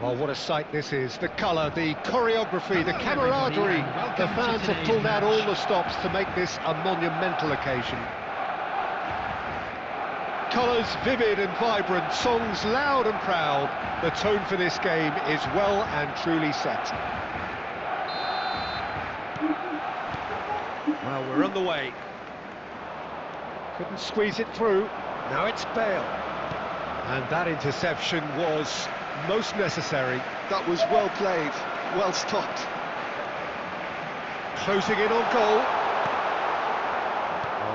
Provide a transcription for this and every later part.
Well, what a sight this is. The colour, the choreography, the camaraderie. The fans have pulled out all the stops to make this a monumental occasion. Colours vivid and vibrant, songs loud and proud. The tone for this game is well and truly set. Well, we're on the way. Couldn't squeeze it through. Now it's Bale. And that interception was most necessary. That was well played, well stopped. Closing in on goal.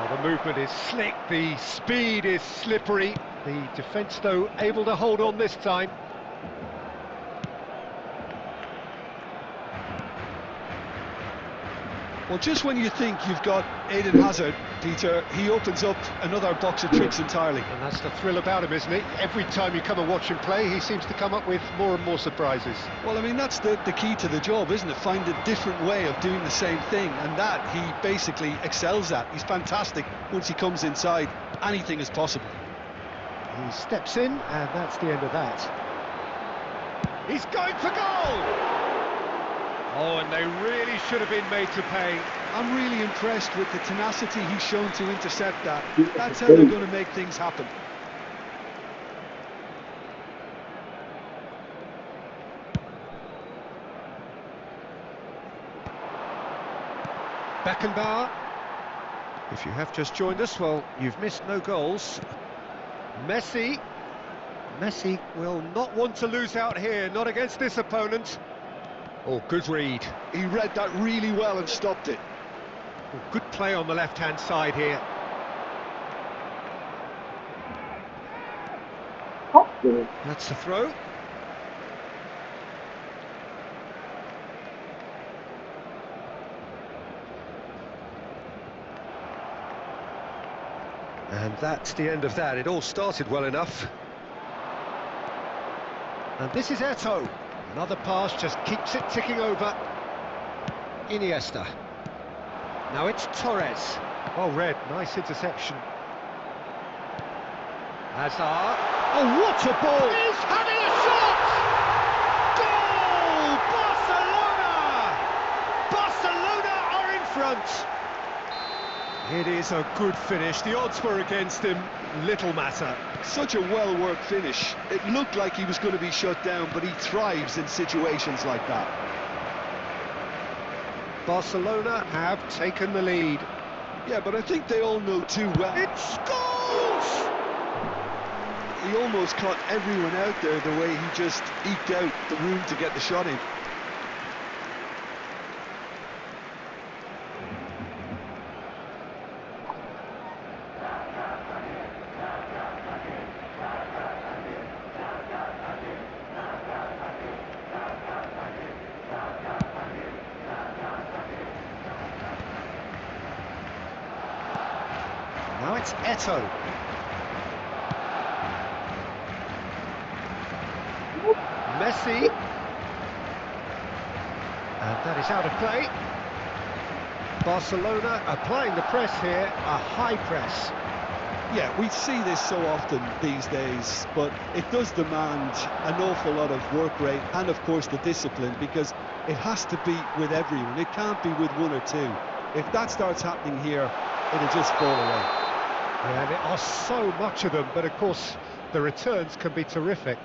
Well, the movement is slick, the speed is slippery. The defence, though, able to hold on this time. Well, just when you think you've got Eden Hazard, Peter, he opens up another box of tricks entirely. And that's the thrill about him, isn't it? Every time you come and watch him play, he seems to come up with more and more surprises. Well, I mean, that's the key to the job, isn't it? Find a different way of doing the same thing, and that he basically excels at. He's fantastic once he comes inside. Anything is possible. He steps in, and that's the end of that. He's going for goal! Oh, and they really should have been made to pay. I'm really impressed with the tenacity he's shown to intercept that. That's how they're going to make things happen. Beckenbauer. If you have just joined us, well, you've missed no goals. Messi. Messi will not want to lose out here, not against this opponent. Oh, good read. He read that really well and stopped it. Oh, good play on the left-hand side here. That's the throw. And that's the end of that. It all started well enough. And this is Eto'o. Another pass just keeps it ticking over. Iniesta. Now it's Torres. Well read, nice interception. Hazard. Oh, what a ball! He's having a shot! Goal! Barcelona! Barcelona are in front. It is a good finish. The odds were against him. Little matter. Such a well-worked finish. It looked like he was going to be shut down, but he thrives in situations like that. Barcelona have taken the lead. Yeah, but I think they all know too well. It scores! He almost caught everyone out there the way he just eked out the room to get the shot in. Now it's Eto'o. Messi. And that is out of play. Barcelona applying the press here, a high press. Yeah, we see this so often these days, but it does demand an awful lot of work rate and, of course, the discipline, because it has to be with everyone. It can't be with one or two. If that starts happening here, it'll just fall away. Yeah, and there are so much of them, but of course the returns can be terrific.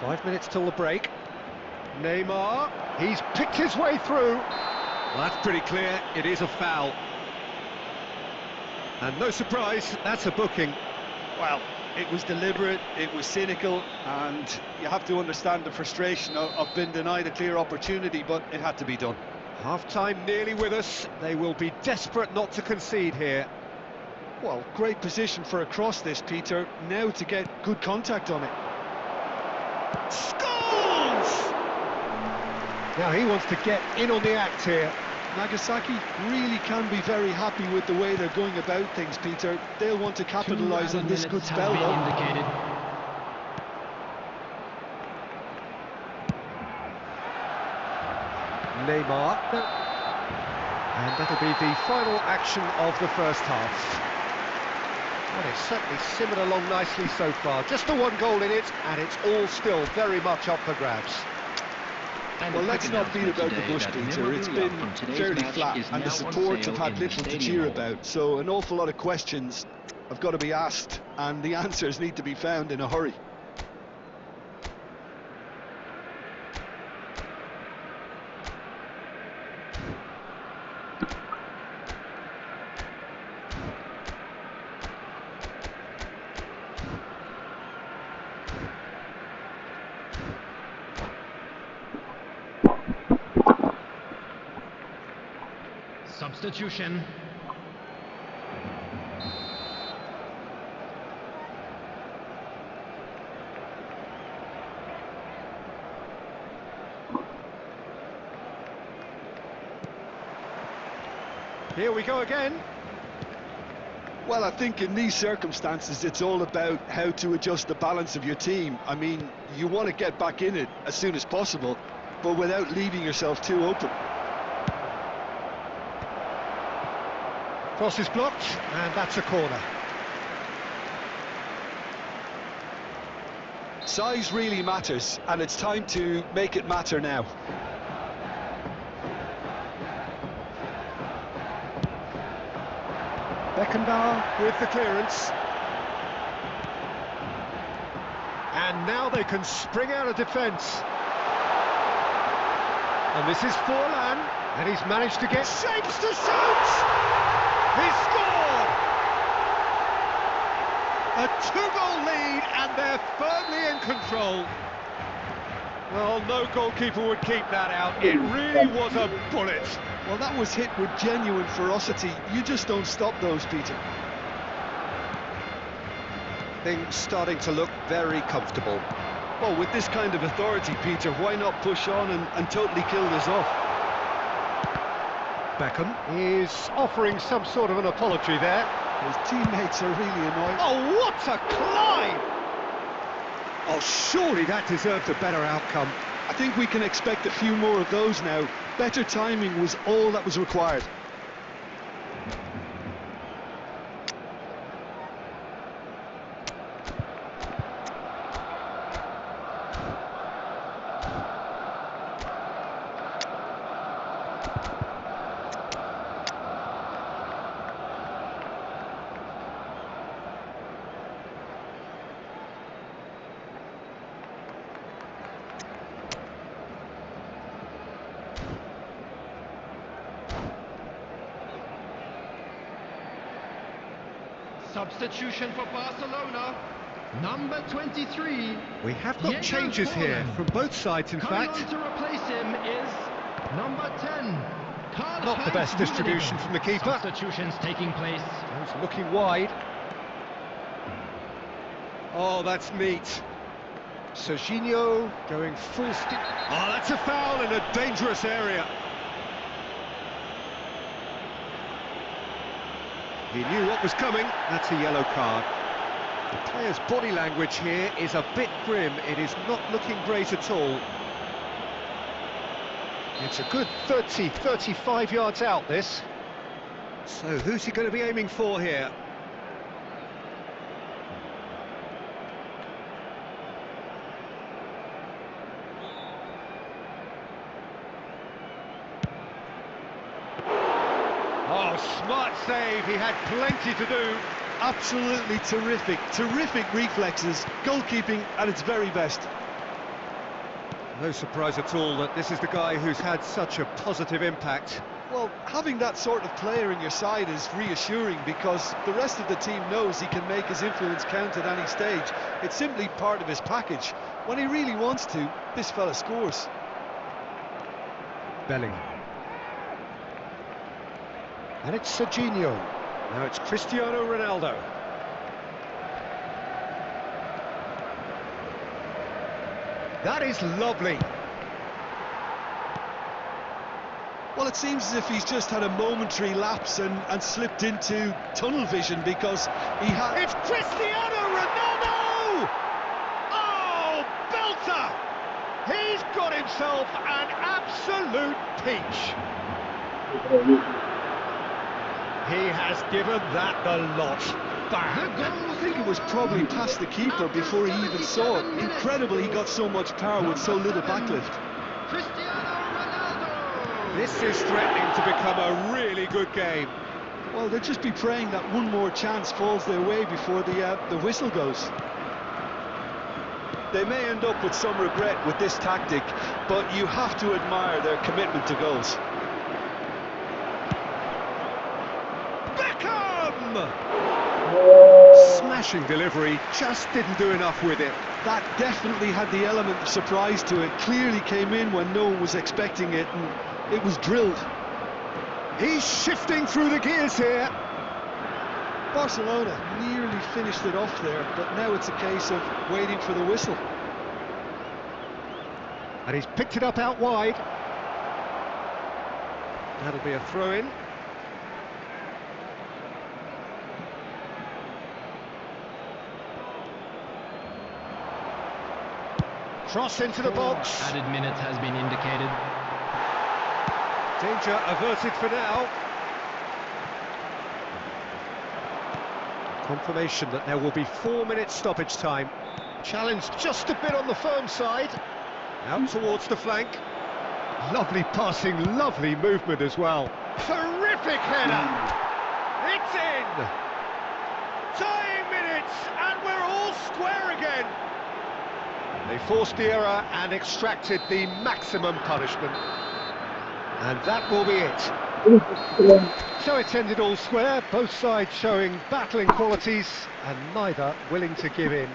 Five minutes till the break. Neymar, he's picked his way through. Well, that's pretty clear, it is a foul. And no surprise, that's a booking. Well, it was deliberate, it was cynical, and you have to understand the frustration of being denied a clear opportunity, but it had to be done. Half-time nearly with us. They will be desperate not to concede here. Well, great position for a cross this, Peter. Now to get good contact on it. Scores! Now he wants to get in on the act here. Nagasaki really can be very happy with the way they're going about things, Peter. They'll want to capitalise on this good spell, though. Neymar. And that'll be the final action of the first half. Well, it's certainly simmered along nicely so far. Just the one goal in it, and it's all still very much up for grabs. Well, let's not beat about the bush, Peter. It's been fairly flat, and the supports have had little to cheer about, so an awful lot of questions have got to be asked, and the answers need to be found in a hurry. Substitution. Here we go again. Well, I think in these circumstances, it's all about how to adjust the balance of your team. I mean, you want to get back in it as soon as possible, but without leaving yourself too open. Cross is blocked, and that's a corner. Size really matters, and it's time to make it matter now. Beckenbauer with the clearance. And now they can spring out of defence. And this is Forlan, and he's managed to get shapes to shoot! He's scored! A two-goal lead, and they're firmly in control. Well, no goalkeeper would keep that out. It really was a bullet. Well, that was hit with genuine ferocity. You just don't stop those, Peter. Things starting to look very comfortable. Well, with this kind of authority, Peter, why not push on and totally kill this off? Beckham is offering some sort of an apology there. His teammates are really annoyed. Oh, what a climb! Oh, surely that deserved a better outcome. I think we can expect a few more of those now. Better timing was all that was required. Substitution for Barcelona. Number 23. We have got changes here from both sides, in fact. Coming on to replace him is number 10. Not the best distribution from the keeper. Substitutions taking place. He's looking wide. Oh, that's neat. Serginho going full steam. Oh, that's a foul in a dangerous area. He knew what was coming. That's a yellow card. The player's body language here is a bit grim. It is not looking great at all. It's a good 30, 35 yards out, this. So who's he going to be aiming for here? Oh, smart save. He had plenty to do. Absolutely terrific, terrific reflexes. Goalkeeping at its very best. No surprise at all that this is the guy who's had such a positive impact. Well, having that sort of player in your side is reassuring because the rest of the team knows he can make his influence count at any stage. It's simply part of his package. When he really wants to, this fella scores. Bellingham. And it's Serginho. Now it's Cristiano Ronaldo. That is lovely. Well, it seems as if he's just had a momentary lapse and slipped into tunnel vision because he had... It's Cristiano Ronaldo! Oh, belter! He's got himself an absolute peach. He has given that the lot. Bang! I think it was probably past the keeper before he even saw it. Incredible he got so much power with so little backlift. This is threatening to become a really good game. Well, they'll just be praying that one more chance falls their way before the whistle goes. They may end up with some regret with this tactic, but you have to admire their commitment to goals. Beckham! Smashing delivery, just didn't do enough with it. That definitely had the element of surprise to it. Clearly came in when no one was expecting it, and it was drilled. He's shifting through the gears here. Barcelona nearly finished it off there, but now it's a case of waiting for the whistle. And he's picked it up out wide. That'll be a throw-in. Cross into the box. Added minutes has been indicated. Danger averted for now. Confirmation that there will be 4 minutes stoppage time. Challenged just a bit on the firm side. Out towards the flank. Lovely passing, lovely movement as well. Terrific header! It's in! Tying minutes, and we're all square again! They forced the error and extracted the maximum punishment. And that will be it. So it's ended all square, both sides showing battling qualities and neither willing to give in.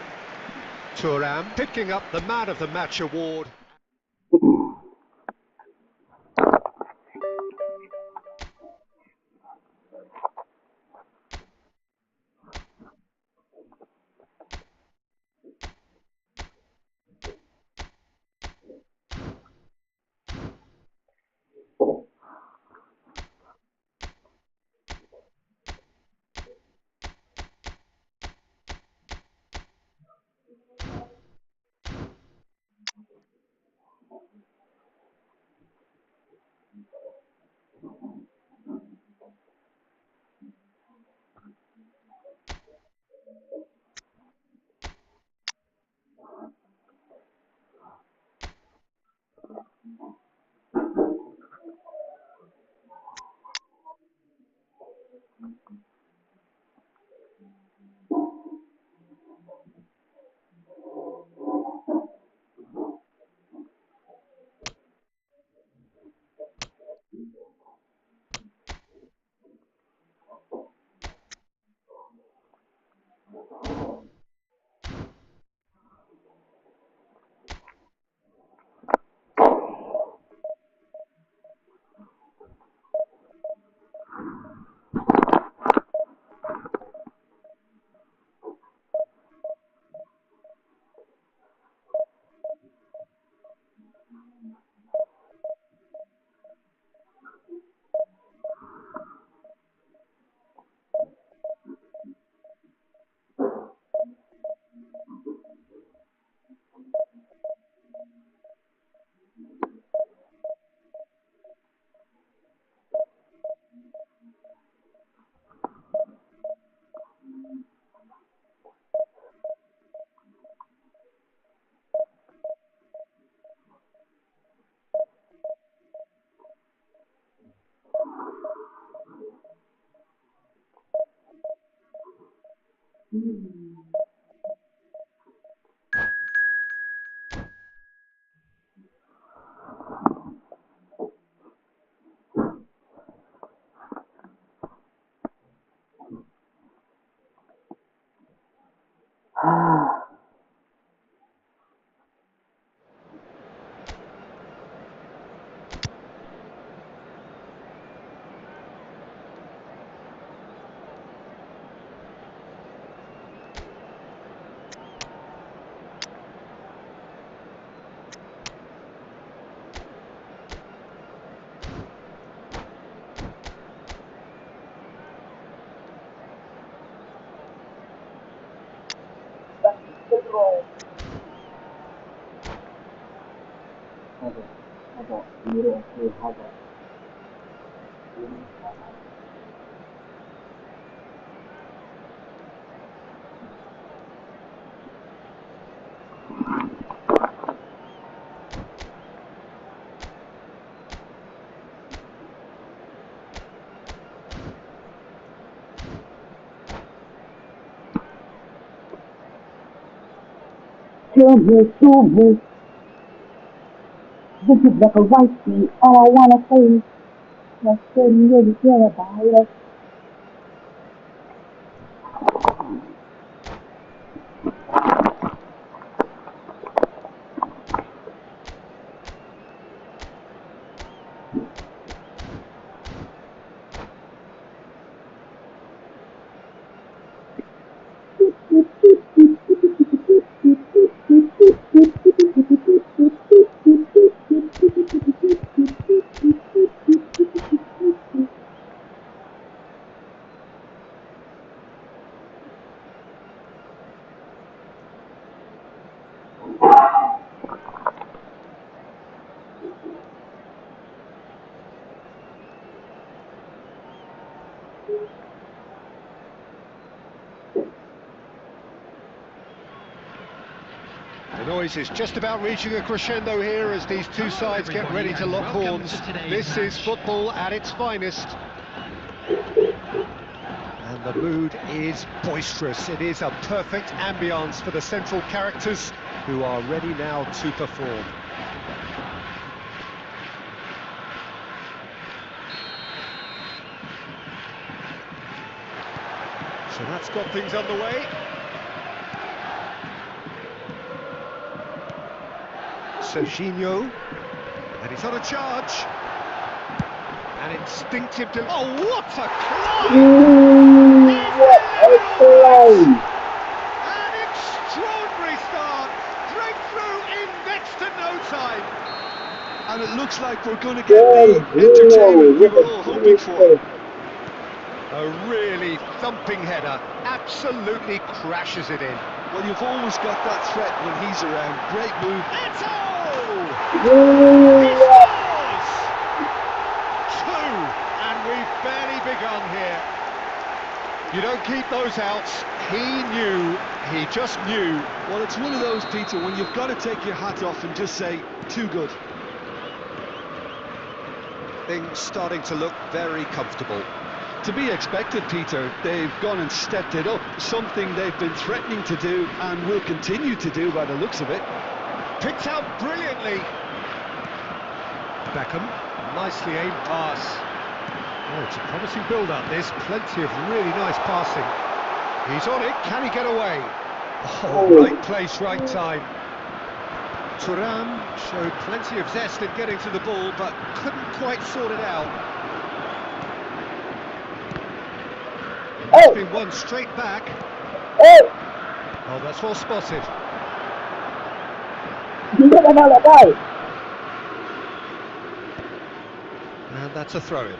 Thuram picking up the Man of the Match award. Kill me. This is like a white sheet. All I want to say is I shouldn't really care about it. The noise is just about reaching a crescendo here as these two sides get ready to lock horns. This is football at its finest. And the mood is boisterous. It is a perfect ambience for the central characters who are ready now to perform. So that's got things underway. Serginho, and he's on a charge. An instinctive... Oh, what a climb! What a climb! An extraordinary start, breakthrough in next to no time. And it looks like we're going to get the entertainment we were all hoping for. A really thumping header, absolutely crashes it in. Well, you've always got that threat when he's around. Great move. Eto! He Yeah. scores! Two, and we've barely begun here. You don't keep those outs. He just knew. Well, it's one of those, Peter, when you've got to take your hat off and just say, too good. Things starting to look very comfortable. To be expected, Peter. They've gone and stepped it up, something they've been threatening to do and will continue to do by the looks of it. Picked out brilliantly. Beckham, nicely aimed pass. Oh, it's a promising build-up, this. Plenty of really nice passing. He's on it, can he get away? Oh, right place, right time. Thuram showed plenty of zest in getting to the ball, but couldn't quite sort it out. It's been one straight back. Oh, that's well spotted. And that's a throw-in.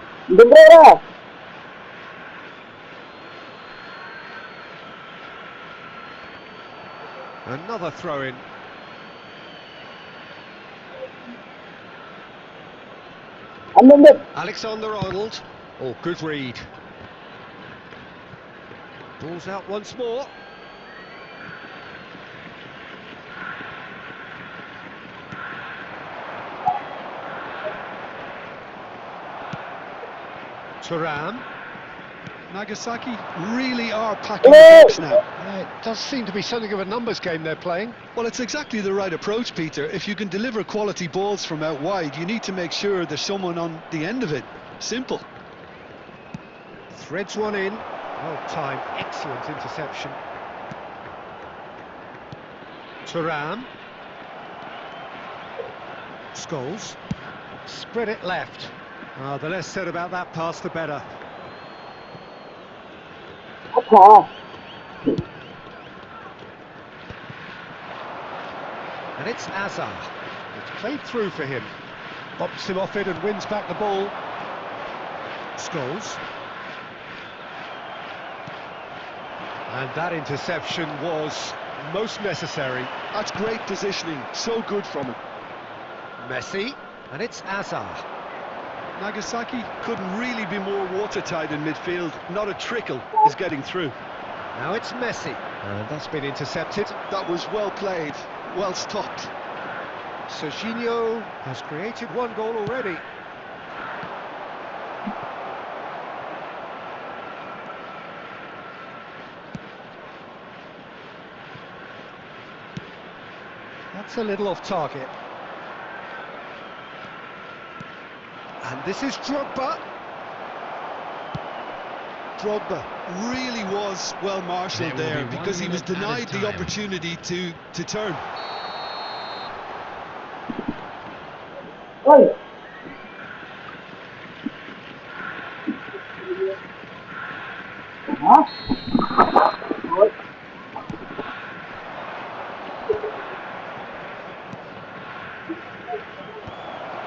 Another throw-in. Alexander-Arnold. Oh, good read. Ball's out once more. Thuram. Nagasaki really are packing the box now. It does seem to be something of a numbers game they're playing. Well, it's exactly the right approach, Peter. If you can deliver quality balls from out wide, you need to make sure there's someone on the end of it. Simple. Threads one in. Well timed, excellent interception. Thuram. Scholes. Spread it left. The less said about that pass, the better. And it's Azar. It's played through for him. Bumps him off it and wins back the ball. Scholes. And that interception was most necessary. That's great positioning, so good from him. Messi, and it's Azar. Nagasaki couldn't really be more watertight in midfield. Not a trickle is getting through. Now it's Messi, and that's been intercepted. That was well played, well stopped. Serginho has created one goal already. That's a little off target. And this is Drogba. Drogba really was well marshalled there because he was denied the opportunity to turn.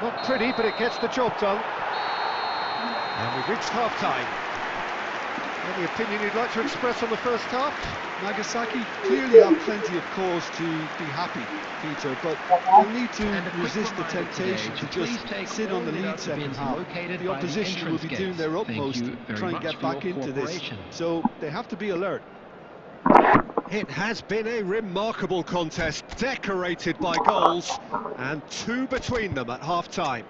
Not pretty, but it gets the job done. And we've reached half-time. Any opinion you'd like to express on the first half? Nagasaki clearly have plenty of cause to be happy, Peter, but they'll need to And a quick resist the reminder temptation today to to just please take sit all on the lead without second being half. located The by the opposition will entrance be doing their gates. Thank utmost you to very try and much get for your back into this, cooperation. so they have to be alert. It has been a remarkable contest, decorated by goals, and two between them at half-time.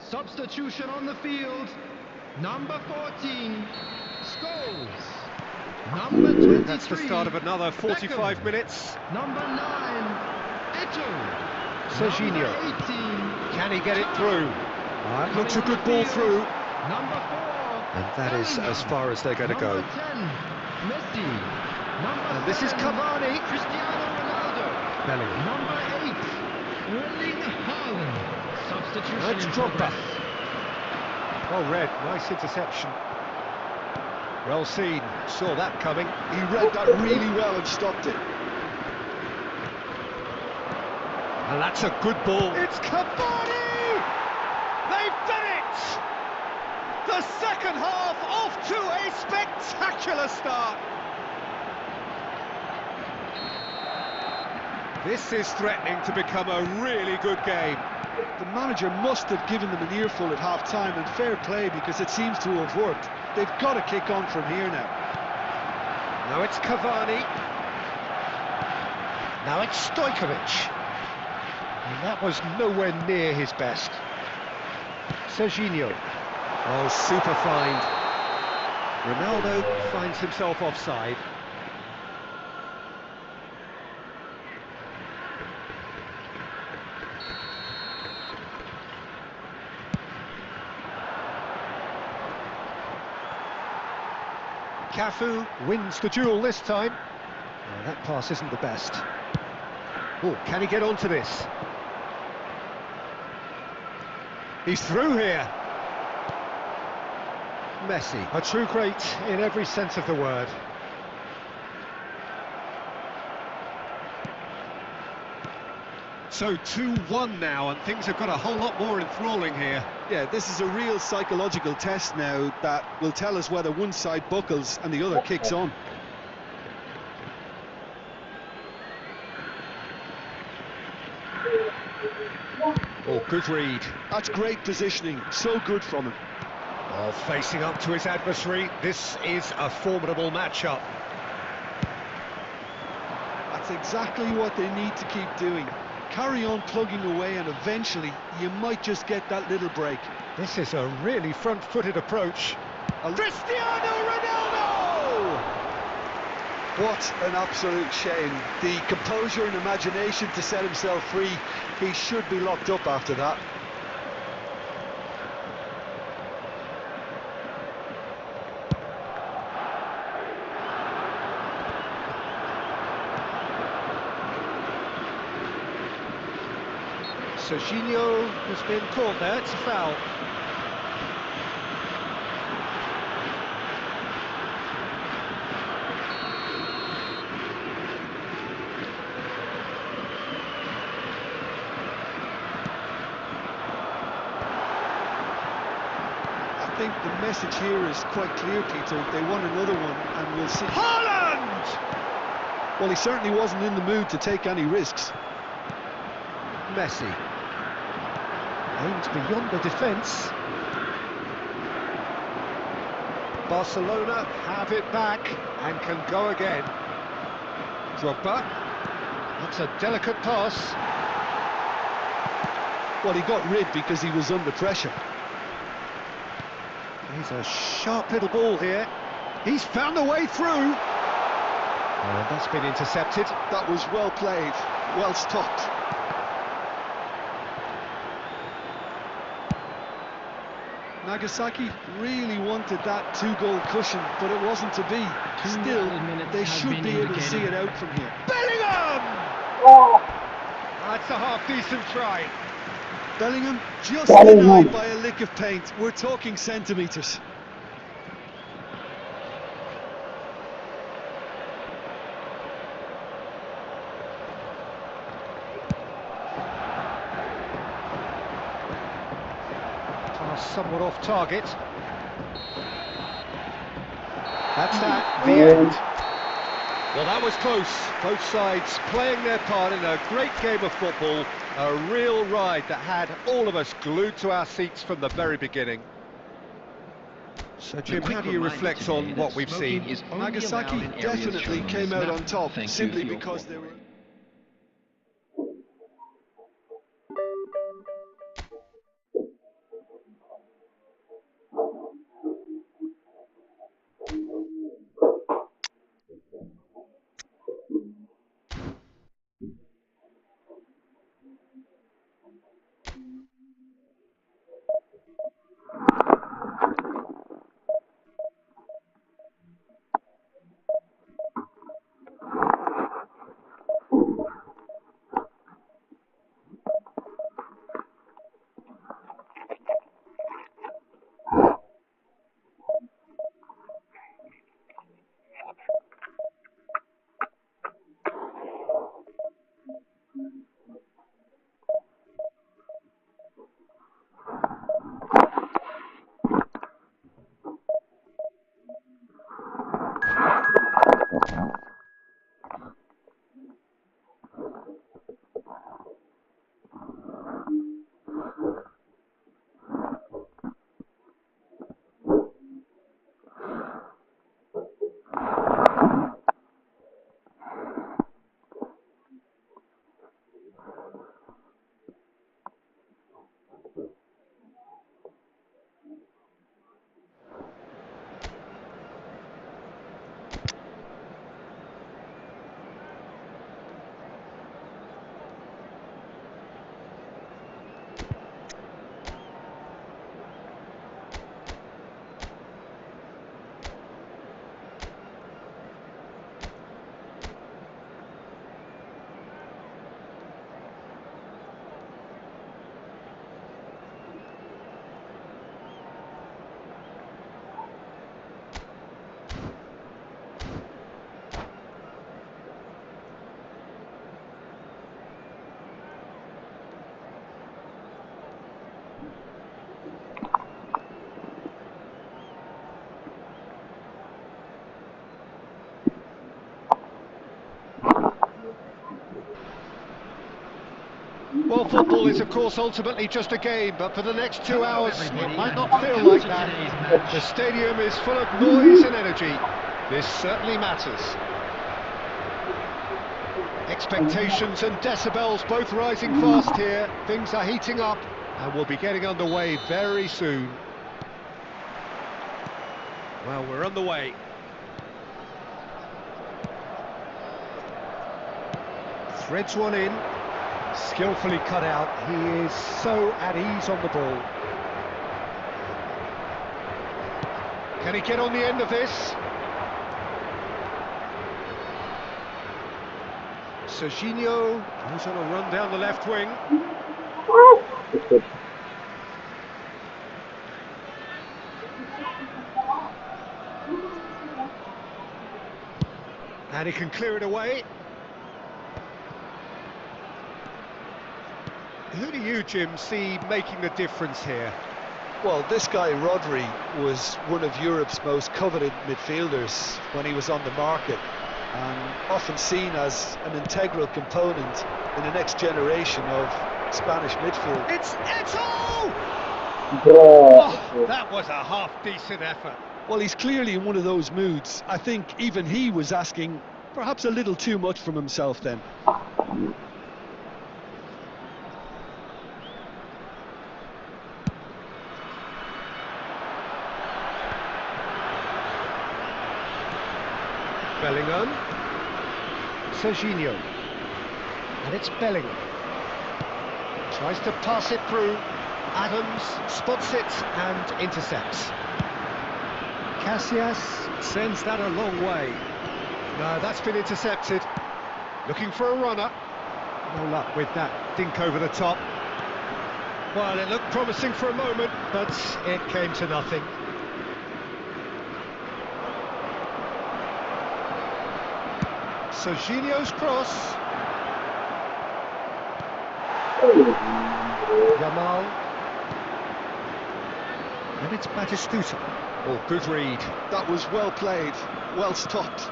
Substitution on the field. Number 14, Scholes. Number 23, And that's the start of another 45 Beckham. minutes. Number 9, Eto'o. Serginho. Number 18, Can he get it through? It looks a Coming good on ball the through. field, Number 4, And that is as far as they're going to go. Number 10, Messi. Number And this is 7, Cavani. Cristiano Ronaldo. Bellingham. Number 8, Erling Haaland. Substitution That's in Drogba. progress. Well read, nice interception. Well seen, saw that coming. He read that really well and stopped it. And that's a good ball. It's Cavani! They've done it! The second half off to a spectacular start. This is threatening to become a really good game. The manager must have given them an earful at half-time, and fair play, because it seems to have worked. They've got to kick on from here now. Now it's Cavani. Now it's Stojkovic. And that was nowhere near his best. Serginho. Oh, super find. Ronaldo finds himself offside. Cafu wins the duel this time. Oh, that pass isn't the best. Oh, can he get onto this? He's through here. Messi, a true great in every sense of the word. So 2-1 now, and things have got a whole lot more enthralling here. Yeah, this is a real psychological test now that will tell us whether one side buckles and the other kicks on. Oh, good read. That's great positioning, so good from him. Oh, facing up to his adversary, this is a formidable matchup. That's exactly what they need to keep doing. Carry on plugging away, and eventually you might just get that little break. This is a really front-footed approach. Cristiano Ronaldo! What an absolute shame. The composure and imagination to set himself free. He should be locked up after that. Serginho has been caught there, it's a foul. I think the message here is quite clear, Peter. They want another one, and we'll see. Haaland! Well, he certainly wasn't in the mood to take any risks. Messi. Aimed beyond the defence. Barcelona have it back and can go again. Drogba. That's a delicate pass. Well, he got rid because he was under pressure. He's a sharp little ball here. He's found a way through. And that's been intercepted. That was well played, well stopped. Nagasaki really wanted that two-goal cushion, but it wasn't to be. Still, they should be able to see it out from here. Bellingham! Oh, That's a half-decent try. Bellingham just Bellingham. denied by a lick of paint. We're talking centimetres. Pass somewhat off target. That's the end. Well, that was close. Both sides playing their part in a great game of football. A real ride that had all of us glued to our seats from the very beginning. So, Jim, how do you reflect on what we've seen? Nagasaki definitely came out on top simply because they were... Well, football is, of course, ultimately just a game, but for the next 2 hours, it might not feel like that. The stadium is full of noise and energy. This certainly matters. Expectations and decibels both rising fast here. Things are heating up, and we'll be getting underway very soon. Well, we're underway. Threads one in. Skillfully cut out. He is so at ease on the ball. Can he get on the end of this? Serginho goes on a run down the left wing. And he can clear it away. Who do you, Jim, see making the difference here? Well, this guy, Rodri, was one of Europe's most coveted midfielders when he was on the market, and often seen as an integral component in the next generation of Spanish midfield. It's Eto'o! Oh, that was a half-decent effort. Well, he's clearly in one of those moods. I think even he was asking perhaps a little too much from himself then. Bellingham. Serginho. And it's Bellingham. Tries to pass it through. Adams spots it and intercepts. Casillas sends that a long way. No, that's been intercepted. Looking for a runner. No luck with that dink over the top. Well, it looked promising for a moment, but it came to nothing. Serginho's cross. Yamal. And it's Batistuta. Oh, good read. That was well played, well stopped.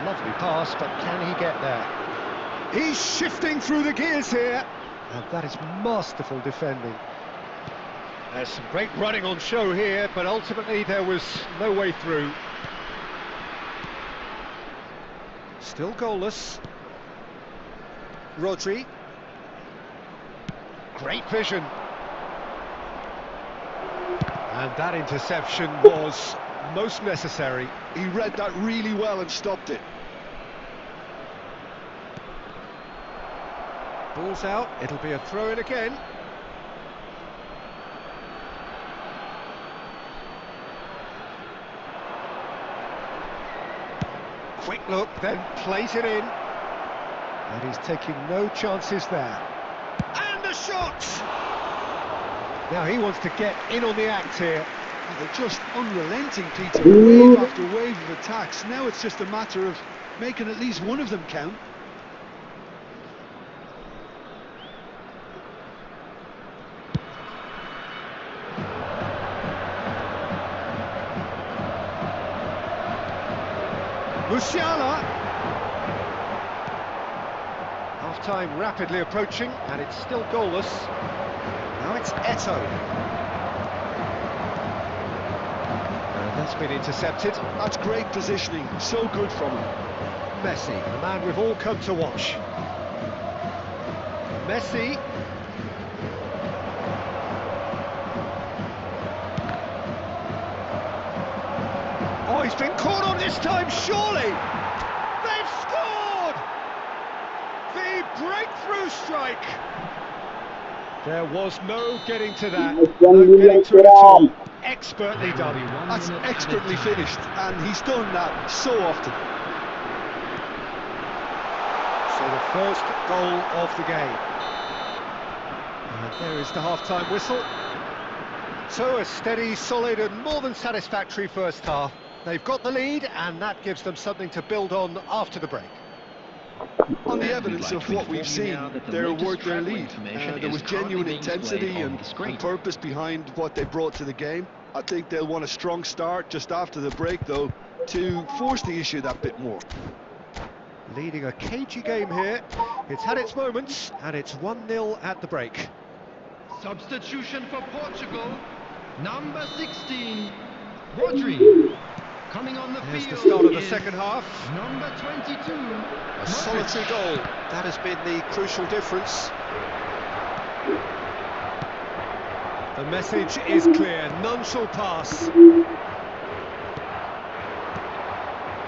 Lovely pass, but can he get there? He's shifting through the gears here. And that is masterful defending. There's some great running on show here, but ultimately there was no way through. Still goalless. Rodri. Great vision. And that interception was most necessary. He read that really well and stopped it. Ball's out, it'll be a throw-in again. Quick look, then plays it in. And he's taking no chances there. And the shot! Now he wants to get in on the act here. They're just unrelenting, Peter. Wave after wave of attacks. Now it's just a matter of making at least one of them count. Musiala. Half-time rapidly approaching, and it's still goalless. Now it's Eto. And that's been intercepted. That's great positioning, so good from him. Messi, the man we've all come to watch. Messi. Oh, he's been caught on this time, surely! They've scored! The breakthrough strike! There was no getting to that, no getting to it at all. Expertly done. That's expertly finished, and he's done that so often. So the first goal of the game. And there is the half-time whistle. So a steady, solid and more than satisfactory first half. They've got the lead, and that gives them something to build on after the break. On the evidence of what we've seen, they're worth their lead. There was genuine intensity and purpose behind what they brought to the game. I think they'll want a strong start just after the break, though, to force the issue that bit more. Leading a cagey game here. It's had its moments, and it's 1-0 at the break. Substitution for Portugal. Number 16, Rodri. Coming on the There's field the start of the is second half. Number 22, A solitary goal. That has been the crucial difference. The message is clear. None shall pass.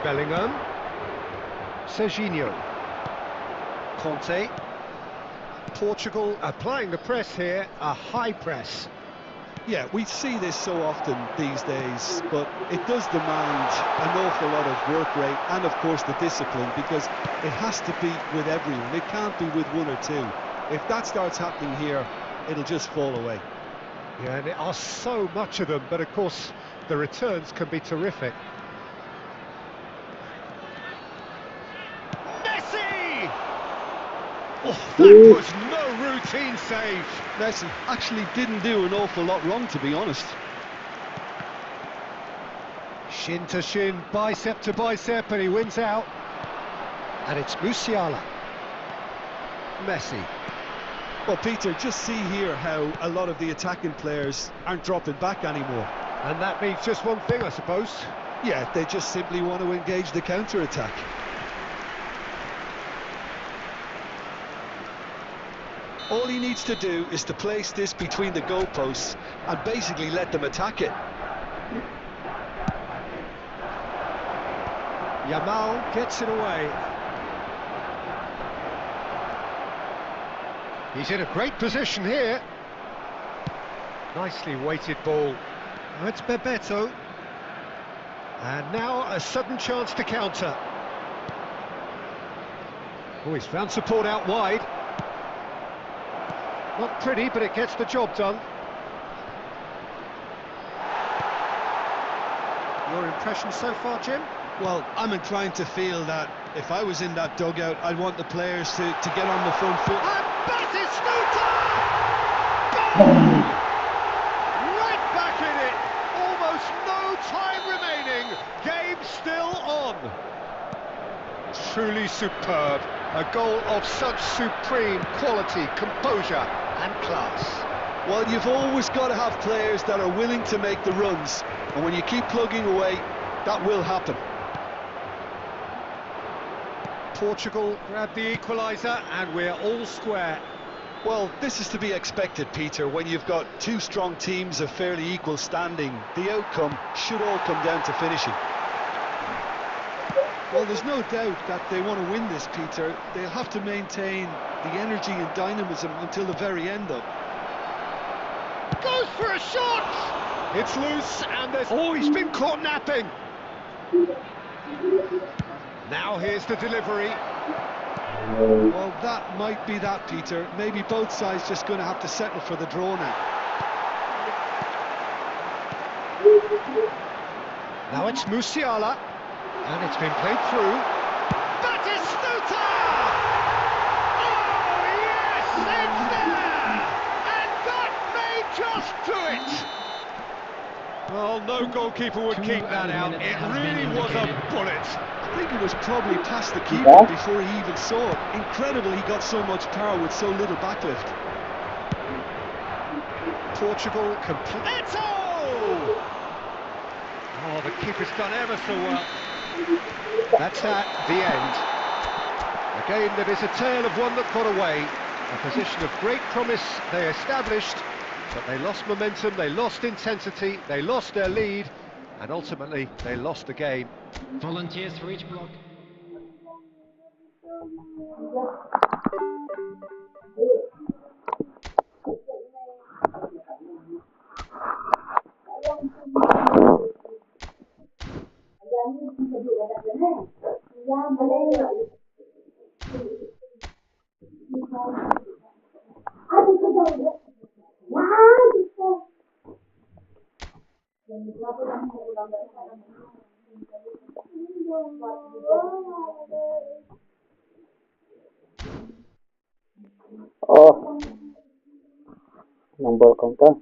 Bellingham. Serginho. Conte. Portugal applying the press here. A high press. Yeah, we see this so often these days, but it does demand an awful lot of work rate and, of course, the discipline, because it has to be with everyone. It can't be with one or two. If that starts happening here, it'll just fall away. Yeah, and there are so much of them, but of course the returns can be terrific. Messi! Oh, that was no routine save. Messi actually didn't do an awful lot wrong, to be honest. Shin to shin, bicep to bicep, and he wins out. And it's Musiala. Messi. Well, Peter, just see here how a lot of the attacking players aren't dropping back anymore. And that means just one thing, I suppose. Yeah, they just simply want to engage the counter-attack. All he needs to do is to place this between the goalposts and basically let them attack it. Yamal gets it away. He's in a great position here. Nicely weighted ball. Now it's Bebeto. And now a sudden chance to counter. Oh, he's found support out wide. Not pretty, but it gets the job done. Your impression so far, Jim? Well, I'm inclined to feel that if I was in that dugout, I'd want the players to get on the front foot. And Batistuta! Boom! Right back in it! Almost no time remaining. Game still on. Truly superb. A goal of such supreme quality, composure and class. Well, you've always got to have players that are willing to make the runs. And when you keep plugging away, that will happen. Portugal grab the equaliser and we're all square. Well, this is to be expected, Peter, when you've got two strong teams of fairly equal standing. The outcome should all come down to finishing. Well, there's no doubt that they want to win this, Peter. They'll have to maintain the energy and dynamism until the very end, though. Goes for a shot! It's loose and there's... Oh, he's been caught napping! Now here's the delivery. Well, that might be that, Peter. Maybe both sides just going to have to settle for the draw now. Now it's Musiala. And it's been played through. Batistuta! Oh, yes, it's there! And that may just do it! Well, no goalkeeper would keep that out. It really was a bullet. I think it was probably past the keeper before he even saw it. Incredible he got so much power with so little backlift. Portugal complete. Eto! Oh, the keeper's done ever so well. That's at the end. A game that is a tale of one that got away. A position of great promise they established, but they lost momentum, they lost intensity, they lost their lead, and ultimately they lost the game. Volunteers for each block. Oh, não vou contar.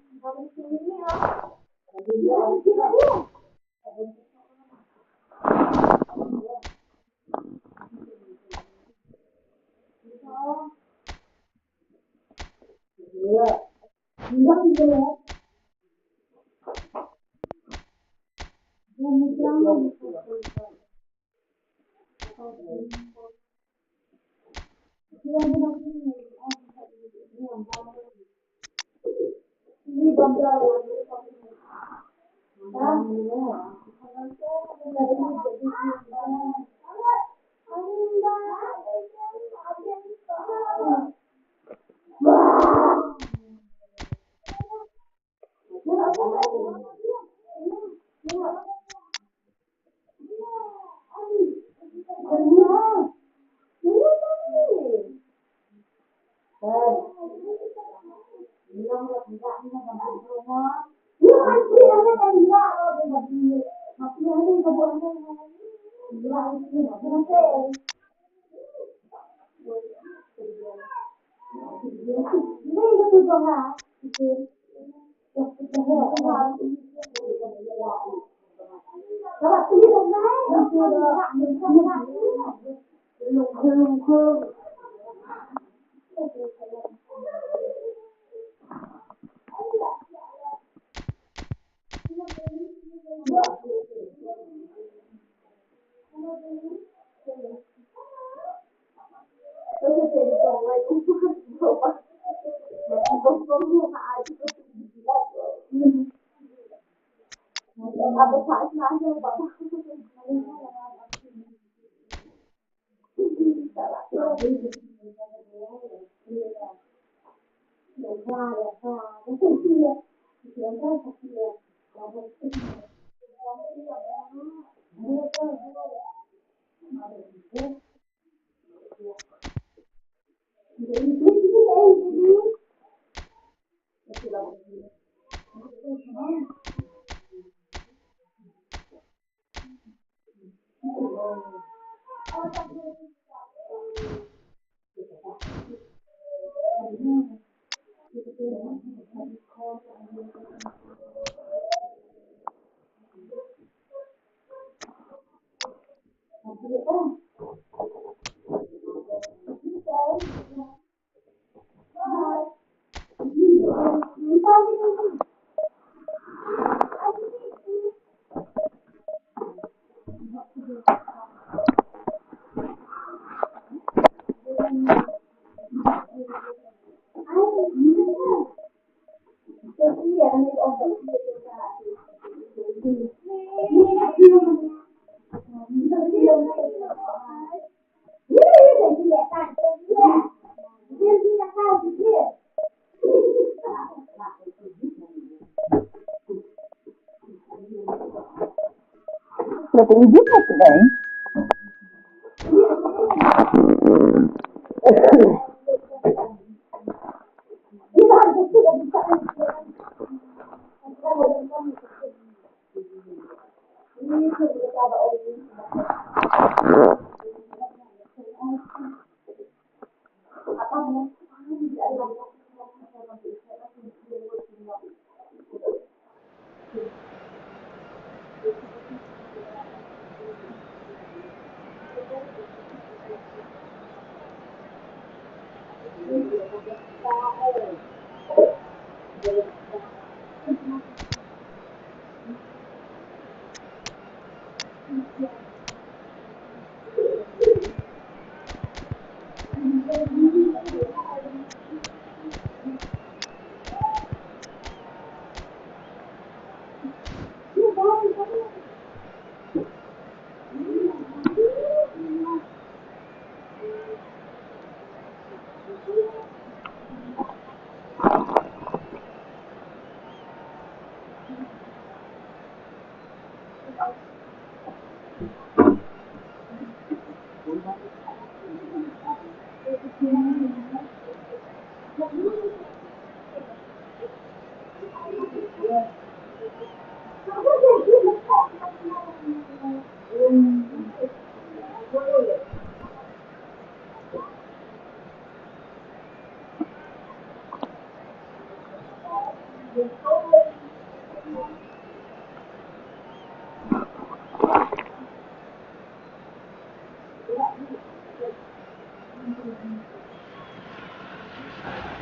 Looking different today.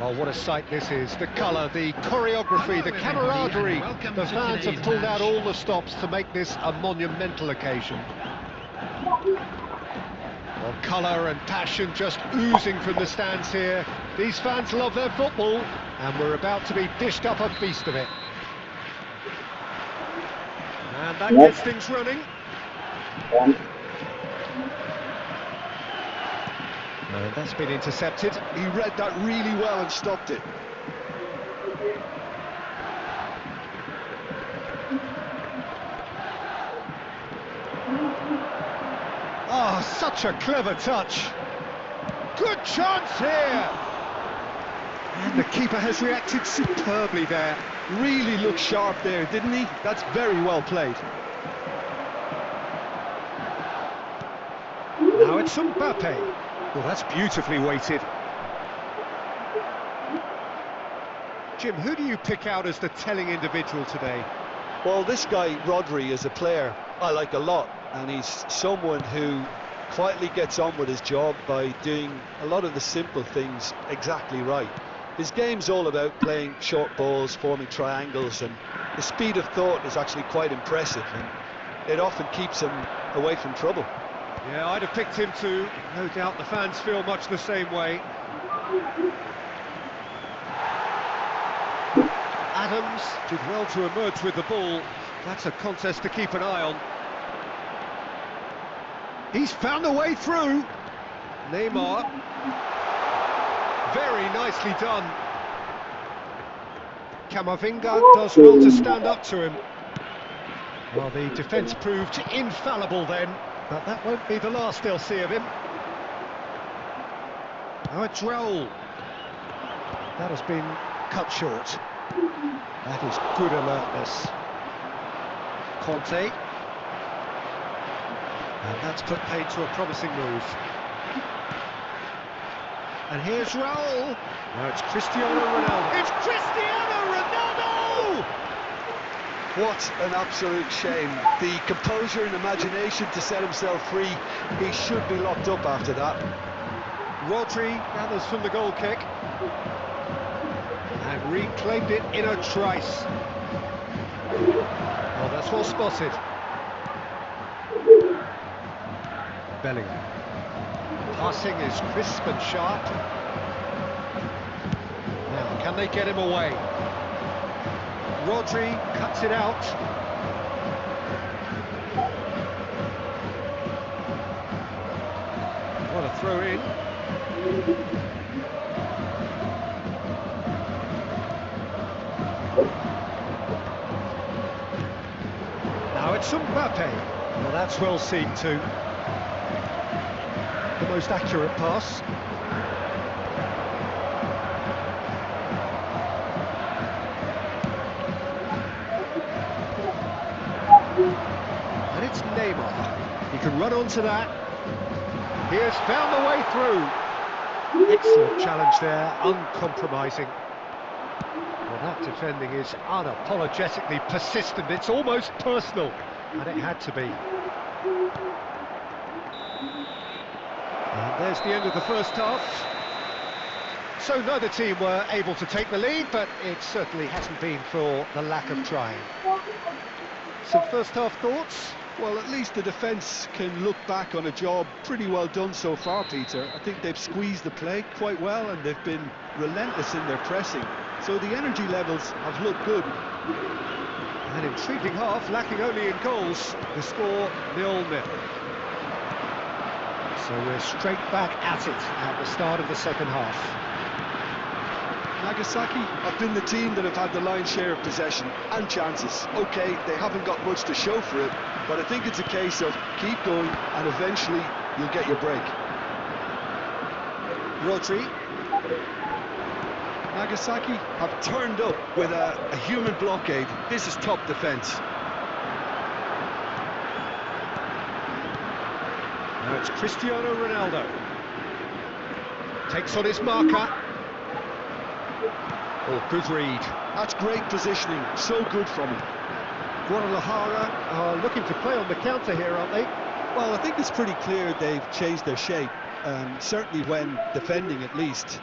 Oh, what a sight this is. The colour, the choreography, the camaraderie. The fans have pulled out all the stops to make this a monumental occasion. Well, colour and passion just oozing from the stands here. These fans love their football, and we're about to be dished up a feast of it. And that gets things running. And that's been intercepted. He read that really well and stopped it. Oh, such a clever touch. Good chance here. And the keeper has reacted superbly there. Really looked sharp there, didn't he? That's very well played. Now it's Mbappe. Well, that's beautifully weighted. Jim, who do you pick out as the telling individual today? Well, this guy, Rodri, is a player I like a lot, and he's someone who quietly gets on with his job by doing a lot of the simple things exactly right. His game's all about playing short balls, forming triangles, and his speed of thought is actually quite impressive, and it often keeps him away from trouble. Yeah, I'd have picked him too. No doubt the fans feel much the same way. Adams did well to emerge with the ball. That's a contest to keep an eye on. He's found a way through. Neymar. Very nicely done. Camavinga does well to stand up to him. Well, the defence proved infallible then, but that won't be the last they'll see of him. Now it's Raul. That has been cut short. That is good alertness. Conte. And that's put paid to a promising move. And here's Raul. Now it's Cristiano Ronaldo. It's Cristiano Ronaldo! What an absolute shame. The composure and imagination to set himself free. He should be locked up after that. Rodri gathers from the goal kick. And reclaimed it in a trice. Well, that's well spotted. Bellingham. Passing is crisp and sharp. Now, can they get him away? Rodri cuts it out. What a throw in. Now it's Mbappe. Well, that's well seen too. The most accurate pass. And it's Neymar. He can run onto that. He has found the way through. Excellent challenge there, uncompromising. Well, that defending is unapologetically persistent. It's almost personal, and it had to be. And there's the end of the first half. So neither team were able to take the lead, but it certainly hasn't been for the lack of trying. Some first half thoughts? Well, at least the defence can look back on a job pretty well done so far, Peter. I think they've squeezed the play quite well and they've been relentless in their pressing. So the energy levels have looked good. An intriguing half, lacking only in goals. The score 0-0. So we're straight back at it at the start of the second half. Nagasaki have been the team that have had the lion's share of possession and chances. OK, they haven't got much to show for it, but I think it's a case of keep going and eventually you'll get your break. Rodri. Nagasaki have turned up with a human blockade. This is top defence. Now it's Cristiano Ronaldo. Takes on his marker. Oh, good read. That's great positioning, so good from him. Guadalajara are looking to play on the counter here, aren't they? Well, I think it's pretty clear they've changed their shape, certainly when defending at least,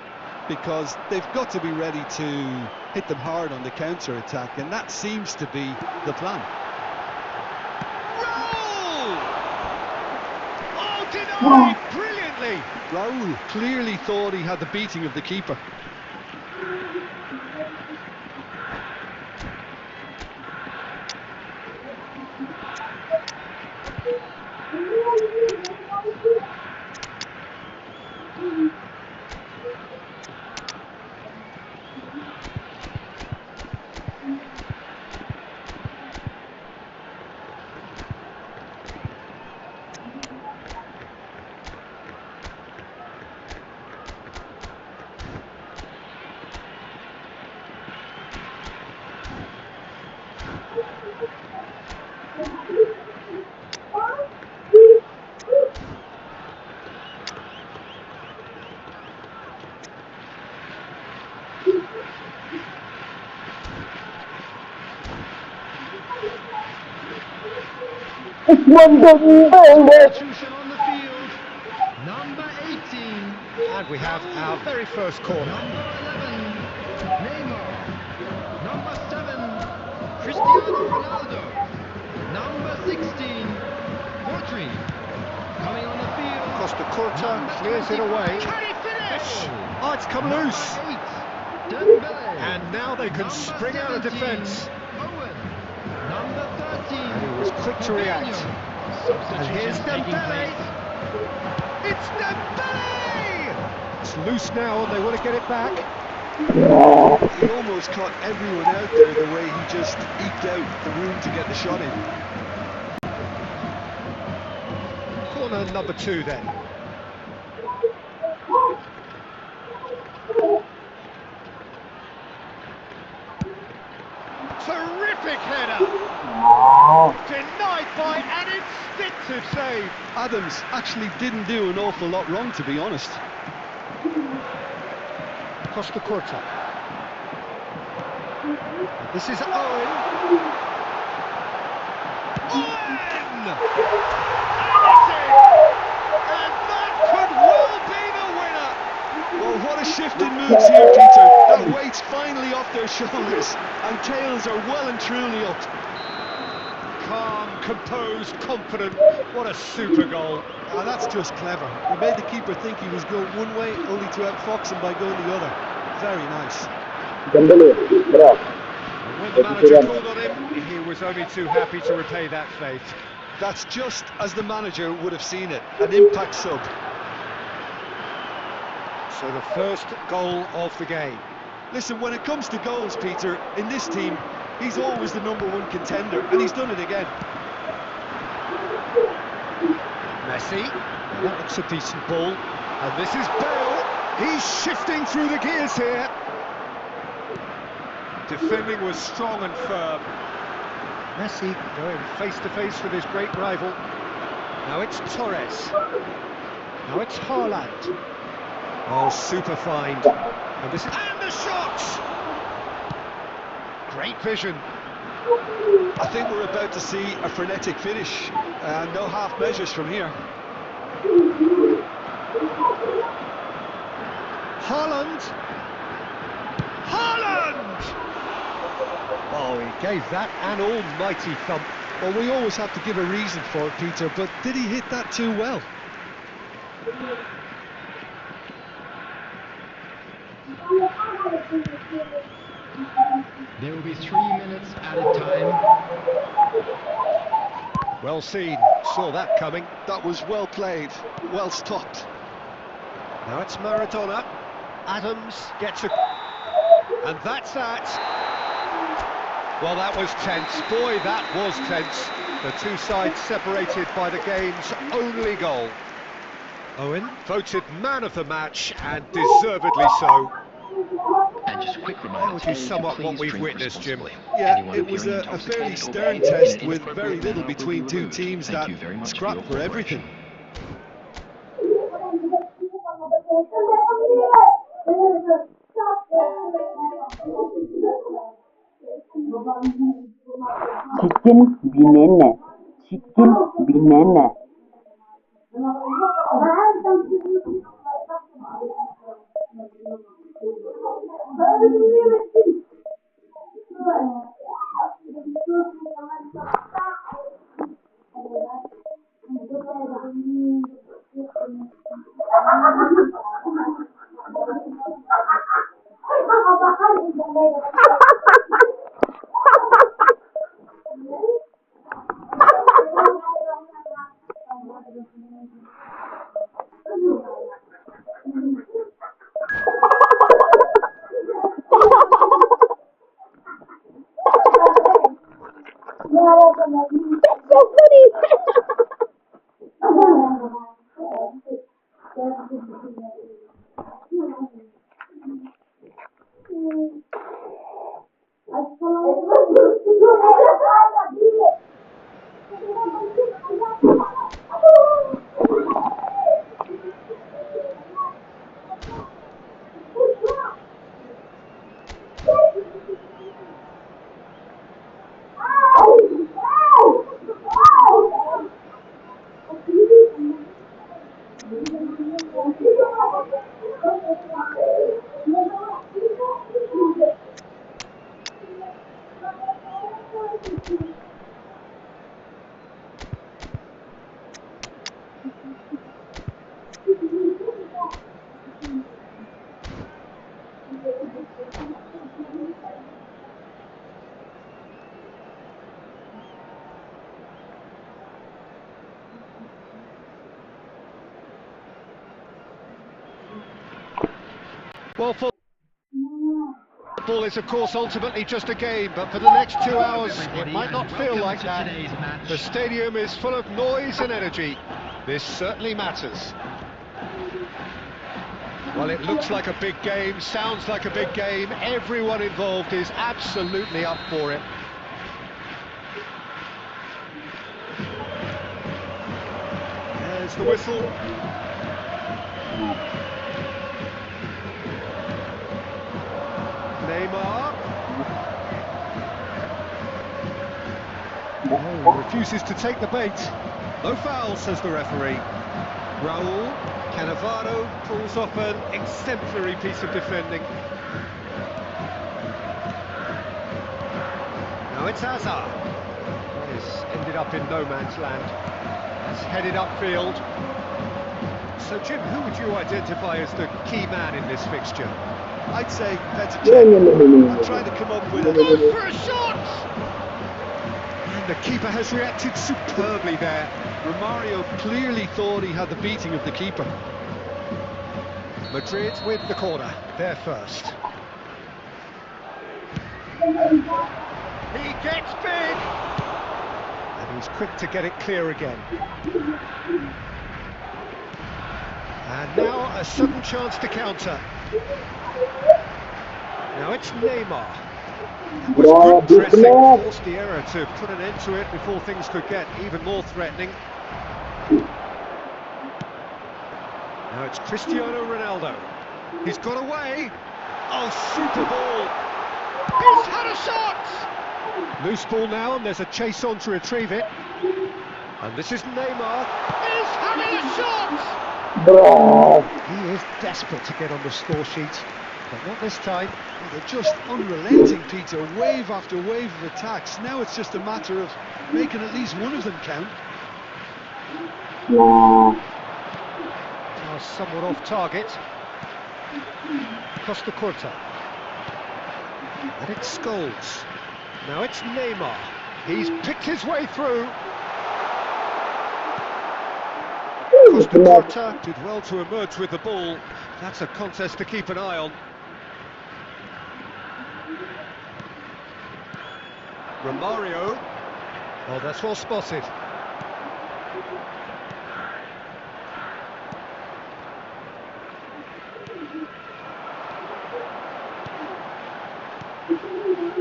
because they've got to be ready to hit them hard on the counter-attack, and that seems to be the plan. Raul! Oh, denied brilliantly! Raul clearly thought he had the beating of the keeper. Substitution on the field. Number 18. And we have our very first corner. Number 11. Neymar. Number 7. Cristiano Ronaldo. Number 16. Rodri. Coming on the field. Costa Curta clears it away. Can he finish? Oh, it's come loose. And now they can spring out of defence. Number 13. And he was quick to react. And here's Dembele. It's Dembele! It's loose now and they want to get it back. He almost caught everyone out there the way he just eked out the room to get the shot in. Corner number 2 then. Terrific header! Denied by an instinctive save. Adams actually didn't do an awful lot wrong, to be honest. Costa Curta. This is Owen. Owen! And it's in! And that could well be the winner! Well, what a shift in moves here, Peter. That weight's finally off their shoulders, and tails are well and truly up. Calm, composed, confident. What a super goal. That's just clever. He made the keeper think he was going one way, only to outfox him by going the other. Very nice. And when the manager called on him, he was only too happy to repay that faith. That's just as the manager would have seen it, an impact sub. So the first goal of the game. Listen, when it comes to goals, Peter, in this team, he's always the #1 contender, and he's done it again. Messi, well, that looks a decent ball. And this is Bale, he's shifting through the gears here. Defending was strong and firm. Messi going face to face with his great rival. Now it's Torres. Now it's Haaland. Oh, super find. And this is... And the shot! Great vision. I think we're about to see a frenetic finish. No half measures from here. Haaland! Haaland! Oh, he gave that an almighty thump. Well, we always have to give a reason for it, Peter, but did he hit that too well? There will be 3 minutes added time. Well seen, saw that coming. That was well played, well stopped. Now it's Maradona. Adams gets a... And that's that. Well, that was tense. Boy, that was tense. The two sides separated by the game's only goal. Owen voted man of the match, and deservedly so. And just a quick reminder, How would you sum up what we've witnessed, Jim? Yeah, it was a fairly stern test with very little between two teams that scrapped for everything. Chicken banana. So funny. Well, for Football is, of course, ultimately just a game, but for the next 2 hours, it might not feel like that. The stadium is full of noise and energy. This certainly matters. Well, it looks like a big game, sounds like a big game. Everyone involved is absolutely up for it. There's the whistle. Neymar. Oh, refuses to take the bait. No foul, says the referee. Raul Cannavaro pulls off an exemplary piece of defending. Now it's Hazard. He's ended up in no man's land. He's headed upfield. So, Jim, who would you identify as the key man in this fixture? I'd say Petr Cech. I'm trying to come up with Goes for a shot! And the keeper has reacted superbly there. Romario clearly thought he had the beating of the keeper. Madrid with the corner, they're first. He gets big! And he's quick to get it clear again. And now a sudden chance to counter. Now it's Neymar. That was good pressing, forced the error to put an end to it before things could get even more threatening. Now it's Cristiano Ronaldo. He's got away. Oh, super ball. He's had a shot! Loose ball now, and there's a chase on to retrieve it. And this is Neymar. He's having a shot! He is desperate to get on the score sheet, but not this time. They're just unrelenting, Peter. Wave after wave of attacks. Now it's just a matter of making at least one of them count. Now somewhat off target. Costa Curta. And it's Scholes. Now it's Neymar. He's picked his way through. Costa Curta did well to emerge with the ball. That's a contest to keep an eye on. Romario. Oh, that's well spotted.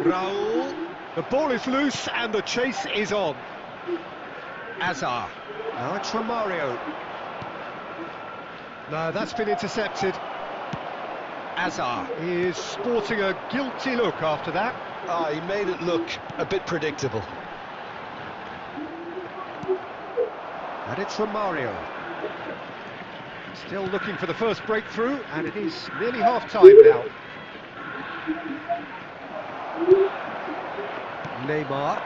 Raul. The ball is loose and the chase is on. Hazard. Now it's Romario. No, that's been intercepted. Hazard is sporting a guilty look after that. He made it look a bit predictable. And it's Romario. Still looking for the first breakthrough, and it is nearly half-time now. Neymar.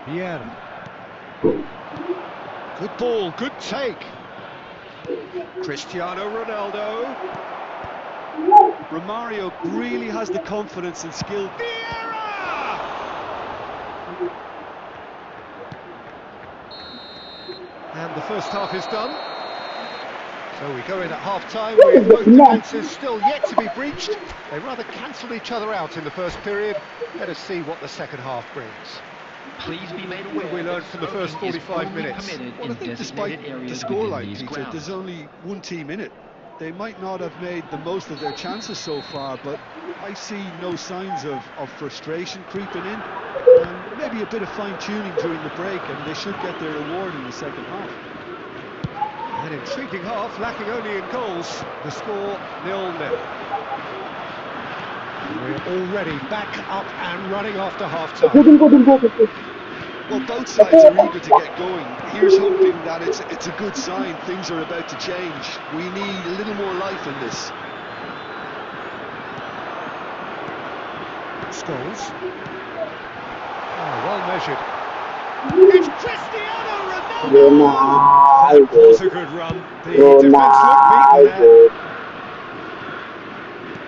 Vieira. Good ball, good take. Cristiano Ronaldo. Romario really has the confidence and skill. Vieira! And the first half is done. So we go in at half-time with both defences still yet to be breached. They rather cancelled each other out in the first period. Let us see what the second half brings. Please be made aware. What have we learned from the first 45 minutes? Well, I think despite the scoreline, Peter, there's only one team in it. They might not have made the most of their chances so far, but I see no signs of frustration creeping in. Maybe a bit of fine-tuning during the break, and they should get their reward in the second half. An intriguing half, lacking only in goals. The score 0-0. We're already back up and running after half-time. Well, both sides are eager to get going. Here's hoping that it's a good sign. Things are about to change. We need a little more life in this. Scholes. Oh, well measured. It's Cristiano Ronaldo! That was a good run. The defence looked beaten there.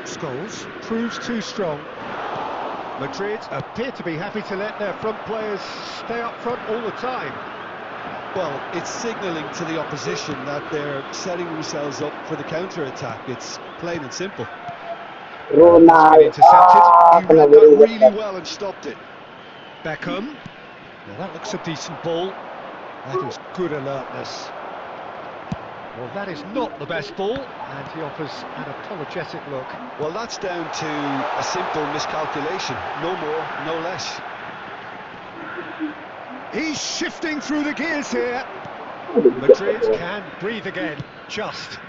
Scholes proves too strong. Madrid appear to be happy to let their front players stay up front all the time. Well, it's signalling to the opposition that they're setting themselves up for the counter-attack. It's plain and simple. That's been intercepted. He read that really well and stopped it. Beckham. Well, that looks a decent ball. That is good alertness. Well, that is not the best ball, and he offers an apologetic look. Well, that's down to a simple miscalculation. No more, no less. He's shifting through the gears here. Madrid can breathe again, just.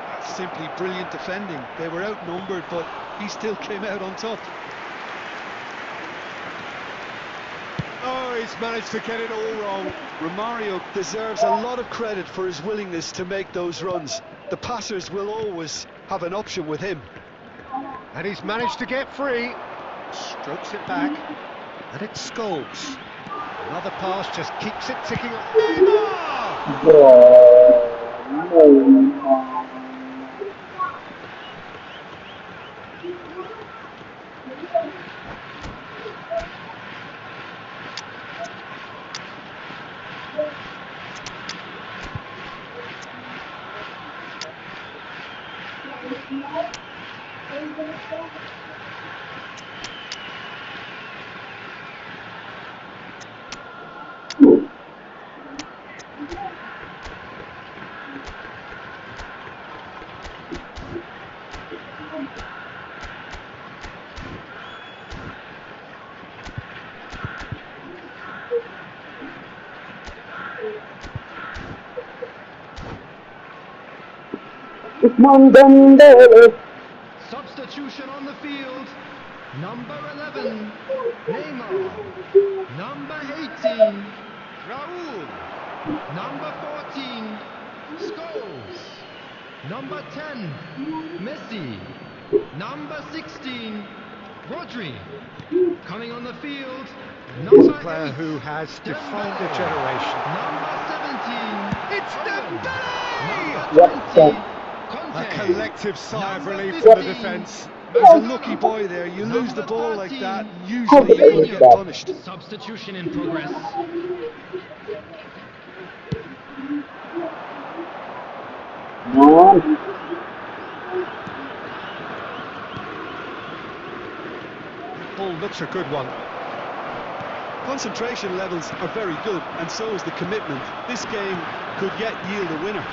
That's simply brilliant defending. They were outnumbered, but he still came out on top. Oh, he's managed to get it all wrong. Romario deserves a lot of credit for his willingness to make those runs. The passers will always have an option with him. And he's managed to get free. Strokes it back. And it's Scholes. Another pass just keeps it ticking on. Substitution on the field. Number 11, Neymar. Number 18, Raul. Number 14, Scholes. Number 10, Messi. Number 16, Rodri. Coming on the field, He's number a player 8, who has defined a generation. Number 17, It's Dembele! number 20, A Conte. collective sigh of relief Number from the 15, defence. He's a lucky boy there. You lose the ball like that, usually you're going to get punished. Substitution in progress. Ball looks a good one. Concentration levels are very good, and so is the commitment. This game could yet yield a winner.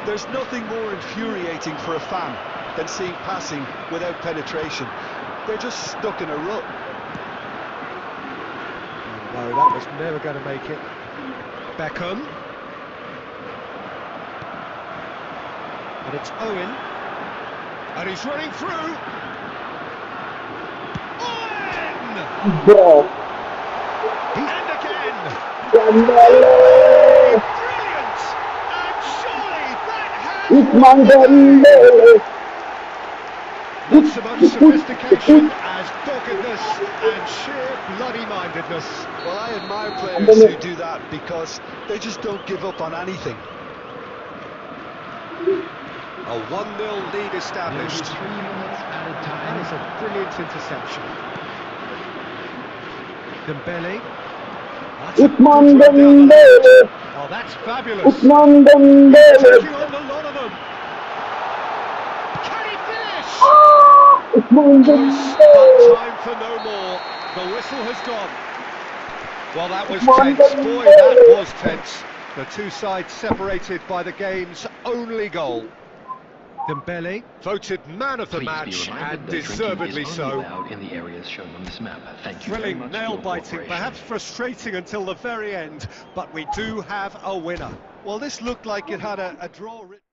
There's nothing more infuriating for a fan than seeing passing without penetration. They're just stuck in a rut. No, that was never going to make it. Beckham. And it's Owen. And he's running through. Owen! And again! Brilliant! And surely that has... Not so much sophistication as doggedness and sheer bloody-mindedness. Well, I admire players who do that because they just don't give up on anything. A 1-0 lead established. 3 minutes at a That time. is a brilliant interception. Dembele. That's a good run down the left. Oh, that's fabulous. He's taking on a lot of them. Can he finish? Close, but time for no more. The whistle has gone. Well, that was tense. Boy, that was tense. The two sides separated by the game's only goal. Dembele voted man of the match, and deservedly so. In the areas shown on this map. Thank you very Thrilling, much for your nail-biting, cooperation. perhaps frustrating until the very end, but we do have a winner. Well, this looked like it had a draw written.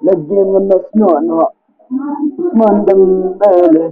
Let's give them a snow, no. Man, them early.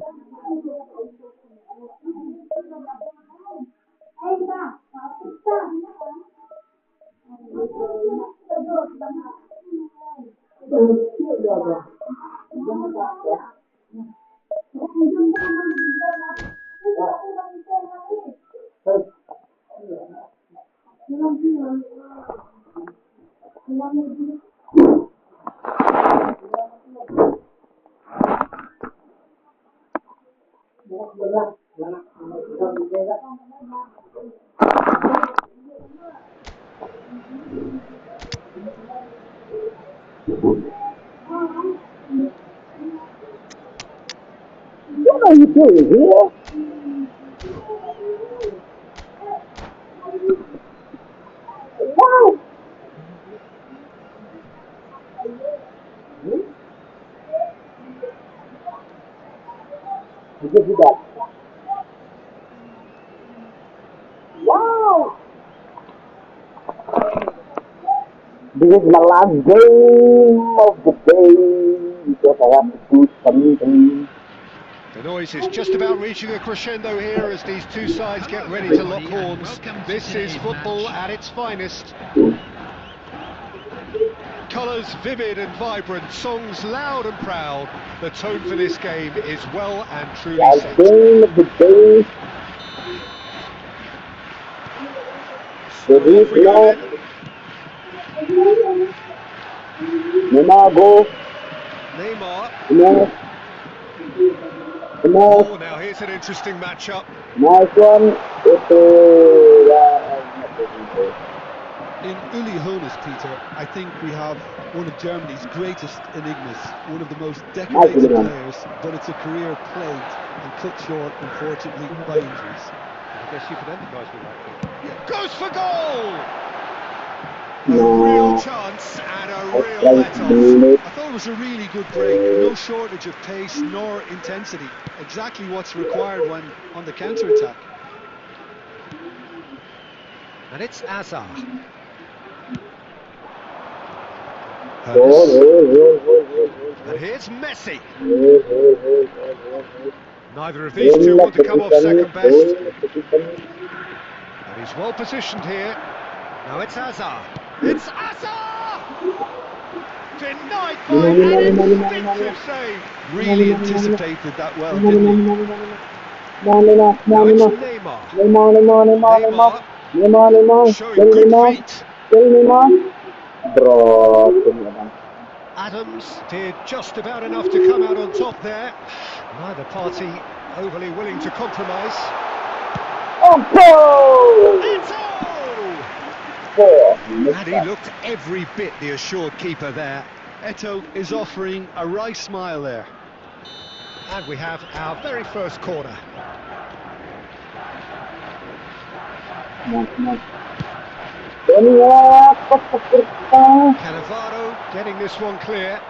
What are you doing here? Wow! I give you that. Wow! This is my last game of the day because I have to do something. The noise is just about reaching a crescendo here as these two sides get ready to lock horns. This is football at its finest. Colours vivid and vibrant, songs loud and proud. The tone for this game is well and truly Last set. game of the day. So off we go then. Neymar go. Neymar. Oh, now here's an interesting matchup. Nice one. In Uli Hoeneß, Peter, I think we have one of Germany's greatest enigmas, one of the most decorated players, but it's a career plagued and cut short, unfortunately, by injuries. I guess you could empathise with that. Goes for goal! A real chance and a real let-off. I thought it was a really good break, no shortage of pace nor intensity, exactly what's required when on the counter-attack. And it's Hazard. And here's Messi. Neither of these two want to come off second best. And he's well positioned here. Now it's Hazard. It's Hazard! Denied by an instinctive save. Really anticipated that well, didn't he? Now it's Neymar. Showing good feet. Adams did just about enough to come out on top there. Neither party overly willing to compromise. And he looked every bit the assured keeper there. Eto'o is offering a wry smile there. And we have our very first corner. Cannavaro getting this one clear.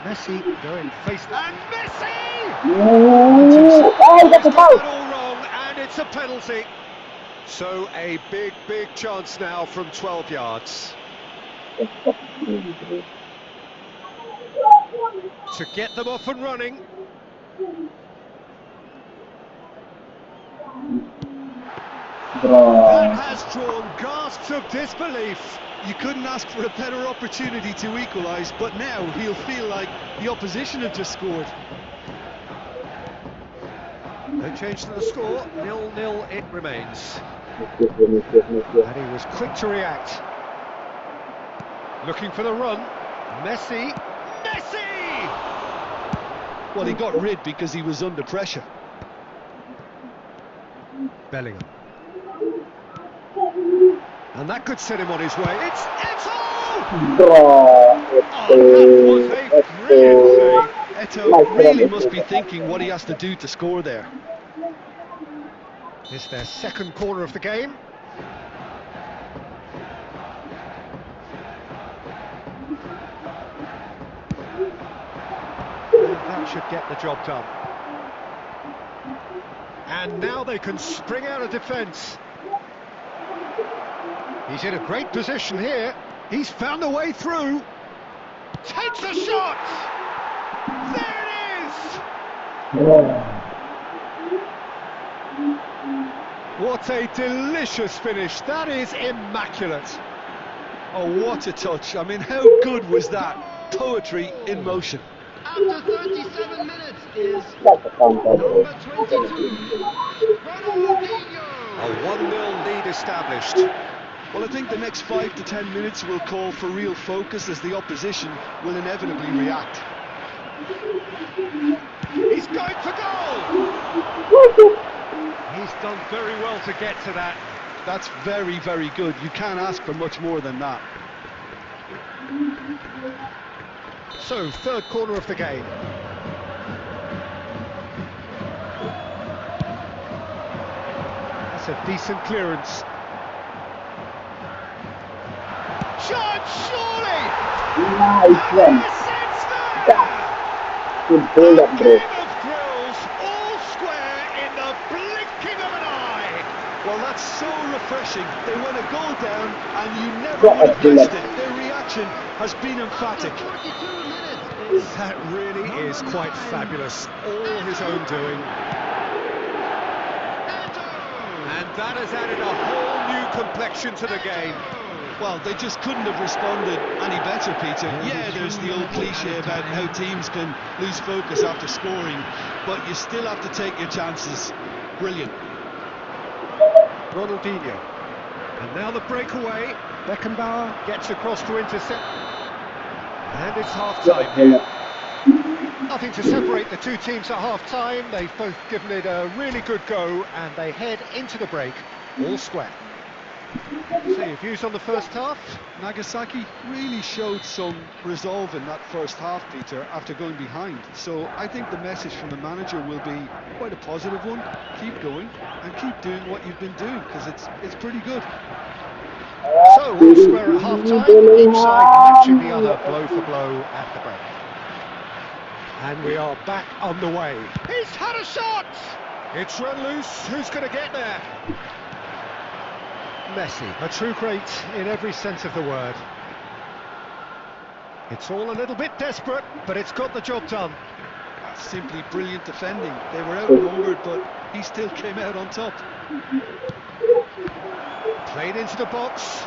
Messi going face and Messi! Got it all wrong and it's a penalty. So a big chance now from 12 yards. To get them off and running. That has drawn gasps of disbelief. You couldn't ask for a better opportunity to equalise, but now he'll feel like the opposition have just scored. No change to the score, 0-0 it remains. And he was quick to react. Looking for the run. Messi! Well, he got rid because he was under pressure. Bellingham. And that could set him on his way. It's Eto'o! That was a brilliant save. Eto'o really must be thinking what he has to do to score there. It's their second corner of the game. And that should get the job done. And now they can spring out of defence. He's in a great position here. He's found a way through. Takes a shot! There it is! What a delicious finish. That is immaculate. Oh, what a touch. I mean, how good was that? Poetry in motion. After 37 minutes is number 22, Ronaldinho. A 1-0 lead established. Well, I think the next 5 to 10 minutes will call for real focus as the opposition will inevitably react. He's going for goal! He's done very well to get to that. That's very, very good. You can't ask for much more than that. So, third corner of the game. That's a decent clearance. Shot, surely! Nice one. It's there! Good A hold up, bro. game of thrills, all square in the blinking of an eye. Well, that's so refreshing. They went a goal down and you never Got would a have guessed bullet. it. Their reaction has been emphatic. 42 minutes is That really is quite fabulous. All his own doing. And that has added a whole new complexion to the game. Well, they just couldn't have responded any better, Peter. Yeah, there's the old cliche about how teams can lose focus after scoring, but you still have to take your chances. Brilliant. Ronaldinho. And now the breakaway. Beckenbauer gets across to intercept. And it's half-time here. Nothing to separate the two teams at half-time. They've both given it a really good go, and they head into the break, all square. So your views on the first half? Nagasaki really showed some resolve in that first half, Peter, after going behind. So I think the message from the manager will be quite a positive one. Keep going and keep doing what you've been doing, because it's pretty good. So all square at half-time, each side matching the other blow for blow at the break. And we are back on the way. He's had a shot! It's run loose. Who's going to get there? Messi, a true great in every sense of the word. It's all a little bit desperate, but it's got the job done. Simply brilliant defending. They were outnumbered, but he still came out on top. Played into the box.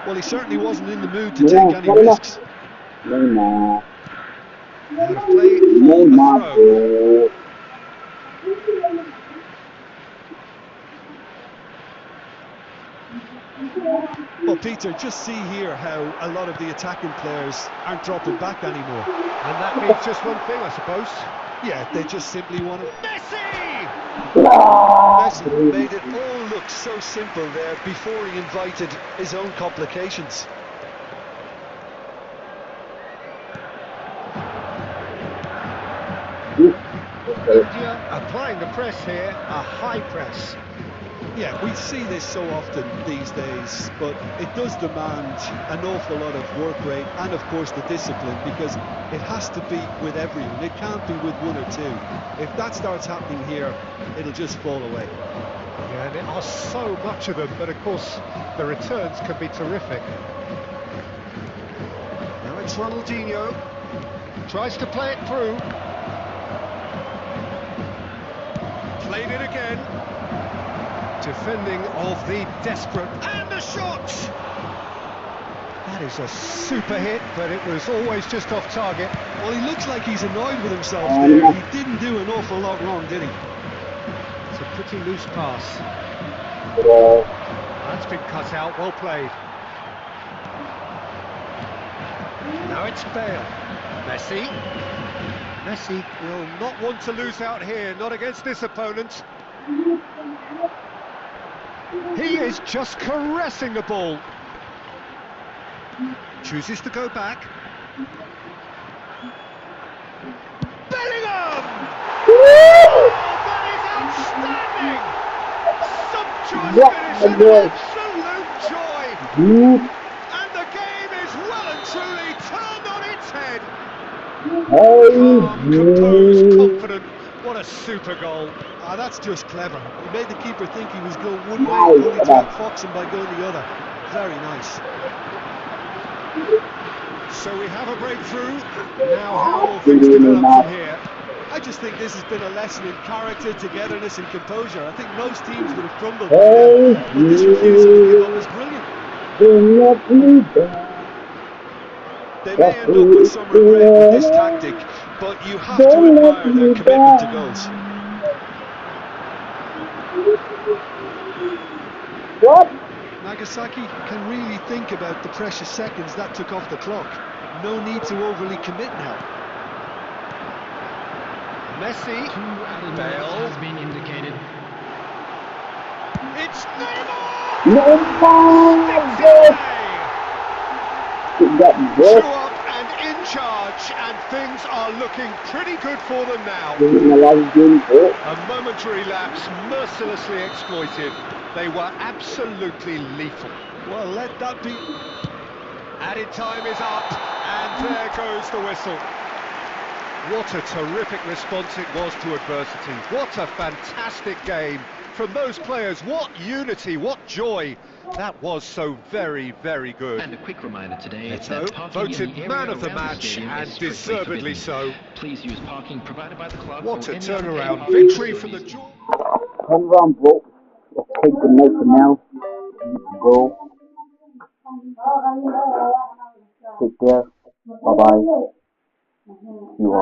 Well, he certainly wasn't in the mood to take any risks. Neymar. Out of play for the Neymar, throw. bro. Well, Peter, just see here how a lot of the attacking players aren't dropping back anymore. And that means just one thing, I suppose. Yeah, they just simply want to... Messi! Messi made it all look so simple there before he invited his own complications. India applying the press here, a high press. Yeah, we see this so often these days, but it does demand an awful lot of work rate and, of course, the discipline, because it has to be with everyone. It can't be with one or two. If that starts happening here, it'll just fall away. Yeah, and there are so much of them, but of course the returns can be terrific. Now it's Ronaldinho. Tries to play it through. Played it again. Defending of the desperate, and the shot! That is a super hit, but it was always just off target. Well, he looks like he's annoyed with himself there. He didn't do an awful lot wrong, did he? It's a pretty loose pass. That's been cut out, well played. Now it's Bale. Messi. Messi will not want to lose out here, not against this opponent. He is just caressing the ball. Chooses to go back. Bellingham! Oh, that is outstanding! Sumptuous finish and absolute joy! And the game is well and truly turned on its head. Calm, composed, confident. What a super goal. Ah, that's just clever. He made the keeper think he was going one way, only to outfox him by going the other. Very nice. So we have a breakthrough. Now how will things develop from here? I just think this has been a lesson in character, togetherness and composure. I think most teams would have crumbled by now, but this refusal to give up is brilliant. They may end up with some regret with this tactic, but you have to admire their commitment to goals. What? Nagasaki can really think about the precious seconds that took off the clock. No need to overly commit now. Messi, Bale, has been indicated. it's Neymar! Neymar! That Two good. up and in charge, and things are looking pretty good for them now. A momentary lapse, mercilessly exploited. They were absolutely lethal. Well, let that be. Added time is up, and there goes the whistle. What a terrific response it was to adversity. What a fantastic game from those players. What unity, what joy. That was so very, very good. And a quick reminder today Neto, that parking voted in the man area of the around match, stadium and is strictly deservedly forbidden. so. Please use parking provided by the club. What or a any other paid turnaround parking victory from the... facilities. Come on, bro. Let's take the night for now. Go. Take care. Bye-bye. You are.